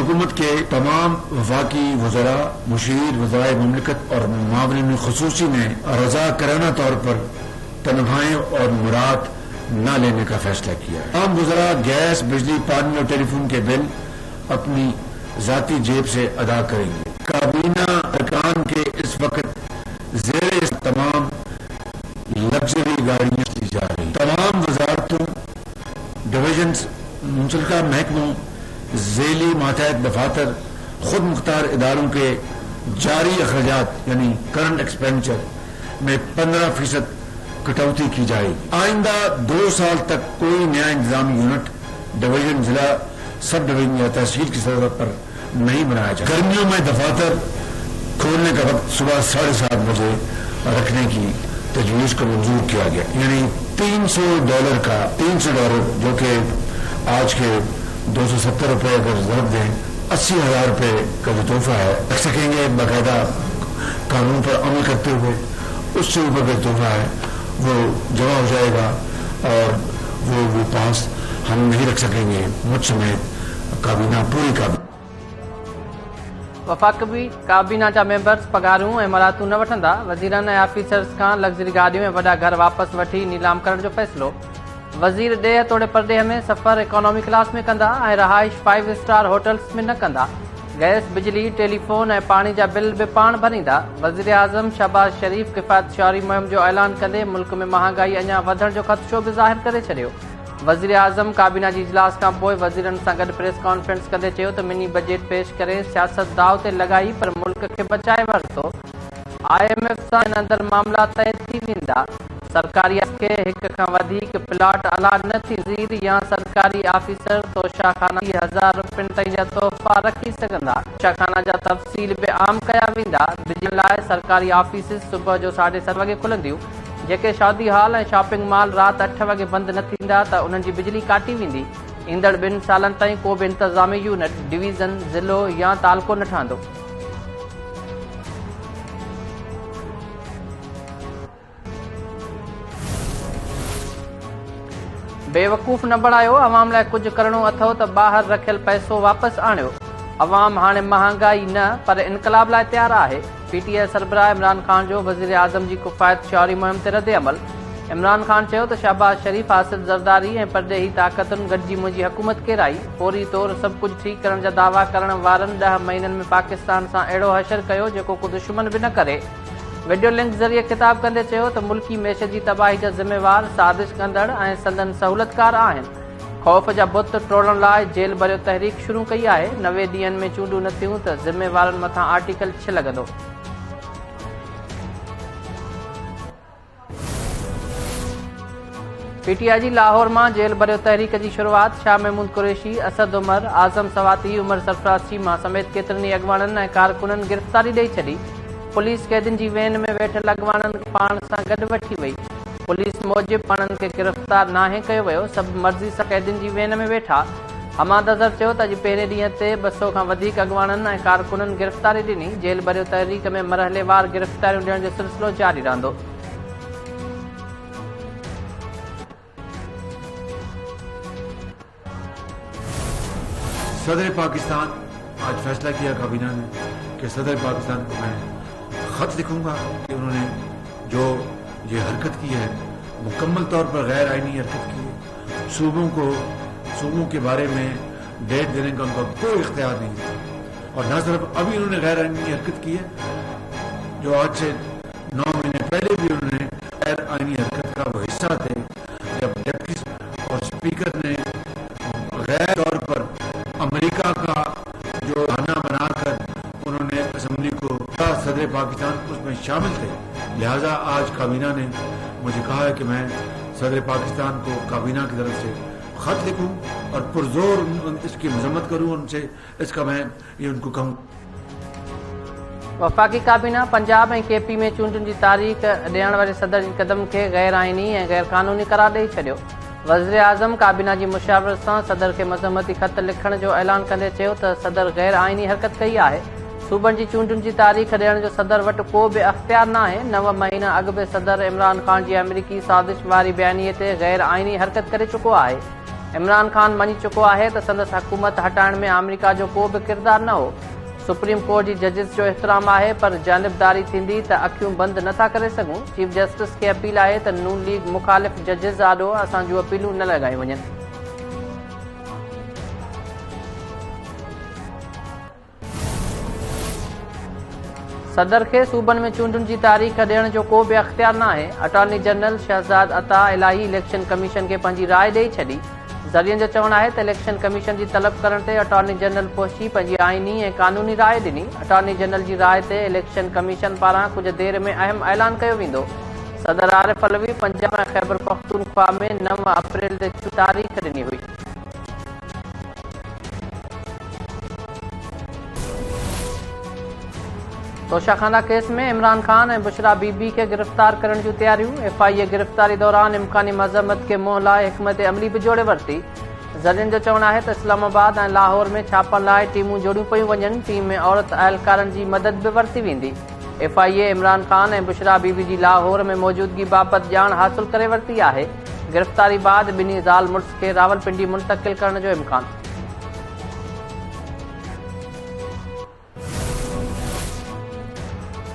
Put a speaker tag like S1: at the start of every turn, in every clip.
S1: हुकूमत के तमाम वफाकी वज़रा, मुशीर, वज़राए मुमलिकत और मावरीन खुसूसी ने रजा कराना तौर पर तनख्वाहें और मुराद न लेने का फैसला किया। तमाम वज़रा गैस, बिजली, पानी और टेलीफोन के बिल अपनी जाती जेब से अदा करेंगे। काबीना अरकान के इस वक्त ज़ेरे तमाम लग्जरी गाड़ियां दी जा रही। तमाम वजारतों, डिवीजन, मुंसलिका महकमों, ज़ेली मातहत दफातर, खुद मुख्तार इदारों के जारी अखराजात यानी करंट एक्सपेंडिचर में 15% कटौती की जाएगी। आइंदा 2 साल तक कोई नया इंतजामी यूनिट डिवीजन, जिला, सब डिवीजन या तहसील की सतह पर नहीं बनाया जाए। गर्मियों में दफातर खोलने का वक्त सुबह 7:30 बजे रखने की तजवीज को मंजूर किया गया, यानी $300 का $300 जो कि आज के 270 रुपए अगर जरूर दें, 80,000 रुपए का जो तोहफा है रख सकेंगे। बाकायदा कानून पर अमल करते हुए उससे ऊपर का तोहफा है वो जमा हो जाएगा और वो पास हम नहीं रख सकेंगे। मुझ समेत काबीना, पूरी काबीना।
S2: वफ़ाक़ी काबीना जा मेंबर्स पगारूं ऐं मरातूं न वठंदा। वज़ीरनि ऐं ऑफिसर्स खां लग्ज़री गाॾियूं ऐं वॾा घर वापसि वठी नीलाम करण जो फ़ैसिलो। वज़ीर ॾेह तोड़े परॾेह में सफ़र इकोनॉमी क्लास में कंदा ऐं रहाइश 5 स्टार होटल्स में न कंदा। गैस, बिजली, टेलीफोन ऐं पाणी जा बिल बि पाण भरींदा। वज़ीर आज़म शहबाज शरीफ़ किफ़ायत शारी मुहिम जो ऐलान कंदे मुल्क में महांगाई अञा वधण जो ख़दशो बि ज़ाहिर करे छॾियो। वज़ीर आज़म काबीना जी इजलास खां पोइ वज़ीरनि सां गॾु प्रेस कॉन्फ्रेंस कंदे चयो त मिनी बजट पेश करे सियासत दाव ते लॻाई पर मुल्क खे बचाए वरितो। IMF सां इन अंदरि मामला तइ थी वेंदा। सरकारी खे हिक खां वधीक प्लाट अलाट न थी ज़ीर या सरकारी ऑफिसर तोशाखाना 1000 रुपयनि ताईं जा तोहफ़ा रखी सघंदा। तोशाखाना जा तफ़सील बि आम कया वेंदा। बिजली लाइ सरकारी ऑफिसिस सुबुह जो 7:30 वॻे खुलंदियूं। जेके शादी हॉल ऐं शॉपिंग मॉल राति 8 वॻे बंदि न थींदा त उन्हनि जी बिजली काटी वेंदी। ईंदड़ 2 सालनि ताईं को बि इंतज़ामी यूनिट, डिवीज़न, ज़िलो या तालको न ठहंदो। बेवकूफ़ न बणायो, अवाम लाइ कुझु करणो अथव त ॿाहिरि रखियल पैसो वापसि आणियो। अवाम हाणे महांगाई न पर इनकलाब लाइ तयारु आहे। PTI सरबराह इमरान ख़ान जो वज़ीर आज़म जी किफ़ायत शारी मुहिम ते रद्द अमल। इमरान ख़ान चयो त शहबाज शरीफ़, हासिल ज़रदारी ऐं परॾेही ताक़तुनि गॾिजी मुंहिंजी हुकूमत केराई। फौरी तौरु सभु कुझु ठीकु करण जा दावा करण वारनि 10 महीननि में पाकिस्तान सां अहिड़ो हशर कयो जेको को दुश्मन बि न करे। वीडियो लिंक ज़रिए ख़िताब कंदे चयो त मुल्की मैशत जी तबाही जा ज़िम्मेवार साज़िश कंदड़ ऐं संदन सहूलतकार आहिनि। ख़ौफ़ जा बुत टोड़ण लाइ जेल भरियो तहरीक शुरू कई आहे। 90 ॾींहनि में चूंडूं न थियूं त ज़िम्मेवारनि मथां आर्टिकल 6 लॻंदो। PTI जी लाहौर मां जेल भरियो तहरीक जी शुरूआत। शाह महमूद कुरैशी, असद उमर, आज़म सवाती, उमर सरफराज चीमा समेत केतिरनि ई अॻवाननि ऐं कारकुननि गिरफ़्तारी ॾेई छॾी। पुलिस कैदियुनि जी वैन में वेठल अॻवाननि खे पाण सां गॾु वठी वई। पुलिस मूजिबि पाणनि खे गिरफ़्तार नाहे कयो वियो। सभु मर्ज़ी सां कैदियुनि जी वैन में वेठा। हमाद अज़हर चयो त अॼु पहिरें ॾींहं ते 200 खां वधीक अॻवाननि ऐं कारकुननि गिरफ़्तारी ॾिनी। जेल भरियो तहरीक में मरहलेवार गिरफ़्तारियूं ॾियण जो सिलसिलो जारी रहंदो।
S1: सदर पाकिस्तान आज फैसला किया काबीना ने कि सदर पाकिस्तान को मैं खत लिखूंगा कि उन्होंने जो ये हरकत की है मुकम्मल तौर पर गैर आईनी हरकत की है। सूबों के बारे में डेट देने का उनका कोई इख्तियार नहीं है और न सिर्फ अभी उन्होंने गैर आईनी हरकत की है, जो आज से 9 महीने पहले भी उन्होंने गैर आईनी हरकत का वो हिस्सा थे जब डिप्टी और स्पीकर ने गैर तौर पर अमेरिका का जो बहाना बनाकर उन्होंने असेंबली को सदर पाकिस्तान उसमें शामिल थे। लिहाजा आज काबीना ने मुझे कहा है कि मैं सदर पाकिस्तान को काबीना की तरफ से खत लिखूं और पुरजोर इसकी मजम्मत करूं उनसे। इसका मैं ये उनको कहूं।
S2: वफ़ाक़ी काबीना पंजाब ऐं KP में चूंडुनि जी तारीख़ ॾियण वारे सदर जे क़दम खे गैर आईनी ऐं गैर क़ानूनी करार ॾेई छॾियो। वज़ीर आज़म काबीना जी मुशावरत सां सदर खे मज़म्मती ख़त लिखण जो ऐलान कंदे चयो त सदर गैर आईनी हरकत कई आहे। सूबनि जी चूंडुनि जी तारीख़ ॾियण जो सदर वटि को बि अख़्तियार न आहे। 9 महीना अॻु बि सदर इमरान ख़ान जी अमरीकी साज़िश वारी बयानीअ ते गैर आईनी हरकत करे चुको आहे। इमरान खान मञी चुको आहे त संदसि हुकूमत हटाइण में अमेरिका जो को बि किरदार न हो। सुप्रीम कोर्ट जी जजिस जो एहतराम आहे, पर जानिबदारी थींदी त अखियूं बंदि नथा करे सघूं। चीफ जस्टिस खे अपील आहे त नून लीग मुखालिफ़ जजिस आॾो असां जूं अपीलूं न लॻायूं वञनि। सदर खे सूबनि में चूंडुनि जी तारीख़ ॾियण जो को बि अख़्तियार न आहे। अटॉर्नी जनरल शहज़ाद अता इलाही इलेक्शन कमीशन खे पंहिंजी राय ॾेई छॾी। ज़रियनि जो चवणु आहे त इलेक्शन कमीशन जी तलब करण ते अटॉर्नी जनरल पहुची पंहिंजी आइनी ऐं कानूनी राय ॾिनी। अटॉर्नी जनरल जी राय ते इलेक्शन कमीशन पारां कुझु देर में अहम ऐलान कयो वेंदो। सदर आरिफ अलवी पंजाब ऐं ख़ैबर पख्तूनख्वा में 9 अप्रैल ते तारीख़ ॾिनी हुई। तोशाखाना केस में इमरान खान ऐं बुशरा बीबी खे गिरफ़्तार करण जूं तयारियूं। FIA गिरफ़्तारी दौरान इम्कानी मज़म्मत खे मुंहं लाइ हिकमत अमली बि जोड़े वरिती। ज़रियनि जो चवणु आहे त इस्लामाबाद ऐं लाहौर में छापनि लाइ टीमूं जोड़ियूं पयूं वञनि। टीम में औरत अहलकारनि जी मदद बि वरिती वेंदी। FIA इमरान खान ऐं बुशरा बीबी जी लाहौर में मौजूदगी बाबति ॼाण हासिल करे वरिती आहे। गिरफ़्तारी बाद ॿिन्ही ज़ाल मुड़ुस खे रावलपिंडी मुंतक़िल करण जो इम्कान।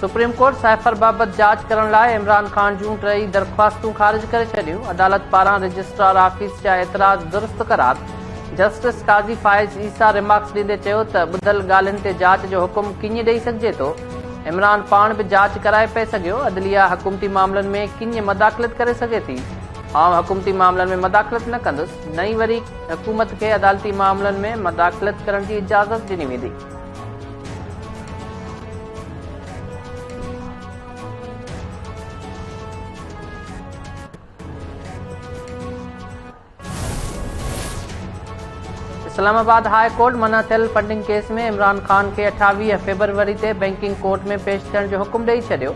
S2: सुप्रीम कोर्ट साइफर बाबति जांच करण लाइ इमरान खान जूं 3 दरख़्वास्तूं ख़ारिज करे छॾियूं। अदालत पारां रजिस्ट्रार ऑफिस जा एतिराज़ दुरुस्त करार। जस्टिस काज़ी फाइज़ ईसा रिमार्क्स ॾींदे चयो त ॿुधल ॻाल्हियुनि ते जांच जो हुकुम कीअं ॾेई सघिजे थो। इमरान पाण बि जांच कराए पए सघियो। अदलिया हुकूमती मामलनि में कीअं मदाख़लत करे सघे थी। आउं हुकूमती मामलनि में मदाख़लत न कंदुसि। नई वरी हुकूमत खे अदालती मामलनि में मदाख़लत करण जी इजाज़त ॾिनी वेंदी। इस्लामाबाद हाई कोर्ट मना थियल फंडिंग केस में इमरान खान खे 28 फरवरी ते बैंकिंग कोर्ट में पेश थियण जो हुकुम ॾेई छॾियो।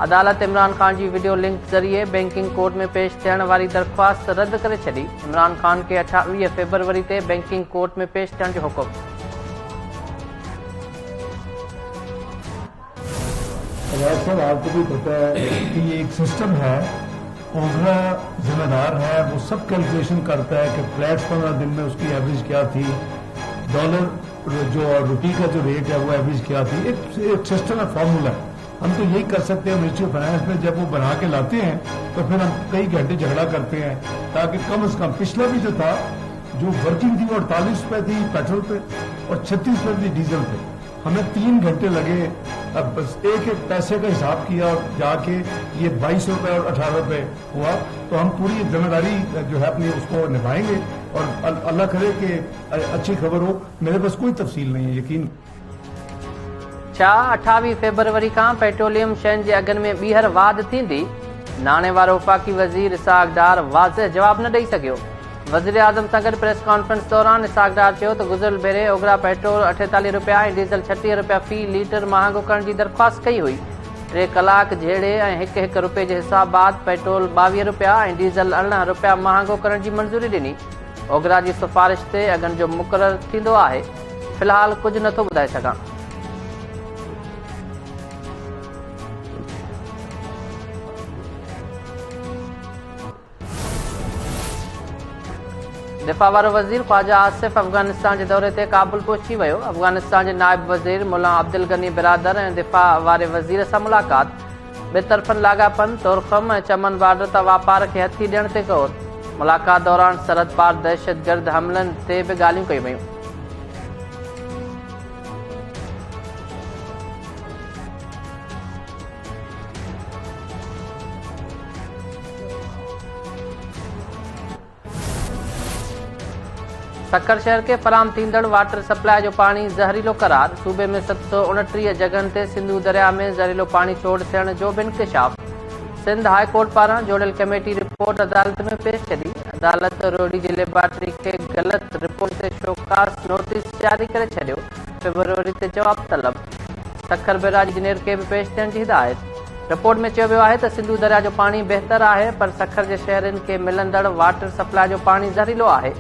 S2: अदालत इमरान खान जी वीडियो लिंक ज़रिए बैंकिंग कोर्ट में पेश थियण वारी दरख़्वास्त रद्द करे छॾी। इमरान खान खे 28 फरवरी ते बैंकिंग कोर्ट में पेश थियण जो हुकुम।
S3: सर आपको भी पता है कि ये एक सिस्टम है, ओगरा जिम्मेदार है, वो सब कैलकुलेशन करता है कि फ्लैट्स 15 दिन में उसकी एवरेज क्या थी, डॉलर जो और रुपये का जो रेट है वो एवरेज क्या थी। एक सिस्टम है, फॉर्मूला है। हम तो यही कर सकते हैं मिनिस्ट्री ऑफ फाइनेंस में जब वो बना के लाते हैं तो फिर हम कई घंटे झगड़ा करते हैं ताकि कम से कम पिछला भी जो था जो वर्किंग थी वो 48 रुपए थी पेट्रोल पे और 36 रुपए थी डीजल पे। हमें 3 घंटे लगे, अब बस एक पैसे का हिसाब किया और जाके ये 22 रुपए और 18 रुपए हुआ। तो हम पूरी जिम्मेदारी जो है अपनी उसको निभाएंगे और अल्लाह करे कि अच्छी खबर हो। मेरे पास कोई तफसील नहीं है, यकीन।
S2: 28 फरवरी खां पेट्रोलियम शयुनि जे अघनि में ॿीहर वाध थींदी। नाणे वारो वफ़ाक़ी वज़ीर इसहाक़ डार वाज़िह जवाब न ॾेई सघियो। वज़ीर आज़म सां गॾु प्रेस कॉन्फ्रेंस दौरान इसहाक़ डार चयो त गुज़िरियल भेरे ओगरा पेट्रोल 48 रुपया ऐं डीज़ल 36 रुपया फ़ी लीटर महांगो करण जी दरख़्वास्त कई हुई। 3 कलाक जहिड़े ऐं 1 रुपये जे हिसाब बाद पेट्रोल 22 रुपया ऐं डीज़ल 18 रुपया महांगो करण जी मंज़ूरी ॾिनी। ओगरा जी सिफ़ारिश ते अघनि जो मुक़ररु थींदो आहे। फ़िलहाल कुझु नथो ॿुधाए सघां। दिफ़ा वारो वज़ीर ख़्वाजा आसिफ़ अफ़गानिस्तान जे दौरे ते काबुल पहुची वियो। अफ़गानिस्तान जे नाइब वज़ीर मुला अब्दुल गनी बिरादर ऐं दिफ़ा वारे वज़ीर सां मुलाक़ात। ॿितरफ़नि लाॻापन, तोरखम ऐं चमन बॉर्डर तां वापार खे हथी ॾियण ते ग़ौर। मुलाक़ात दौरान सरहद पार दहशतगर्द हमलनि ते बि ॻाल्हियूं कयूं वयूं। सक्कर शहर के फराम थींदड़ वाटर सप्लाई जो पानी ज़हरीलो करार। सूबे में 729 जगहनि ते सिंधू दरिया में ज़हरीलो पानी छोड़ थियण जो बि इंकशाफ। सिंध हाई कोर्ट पारां जोड़ियल कमेटी रिपोर्ट अदालत में पेश छॾी। अदालत रोडी जी लेबॉरेटरी खे ग़लत रिपोर्ट ते शोकास नोटिस जारी करे छॾियो। फरवरी ते जवाब तलब। सक्कर बैराज इंजीनियर खे बि पेश थियण जी हिदायत। रिपोर्ट में चयो वियो आहे त सिंधू दरिया जो पानी बहितर आहे, पर सक्कर जे शहरनि खे मिलंदड़ वाटर सप्लाई जो पानी ज़हरीलो आहे।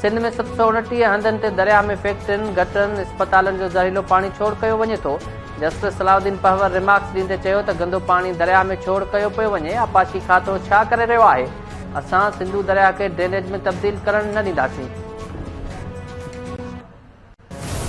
S2: सिंध में 729 हंधनि ते दरिया में फैक्ट्रियुनि, गटरनि, अस्पतालनि जो ज़हरीलो पानी छोड़ कयो वञे थो। जस्टिस सलाउद्दीन पहवर रिमार्क्स ॾींदे चयो त गंदो पानी दरिया में छोड़ कयो पियो वञे। आपाशी खातो छा करे रहियो आहे? असां सिंधु दरिया खे ड्रेनेज में तब्दील करण न ॾींदासीं।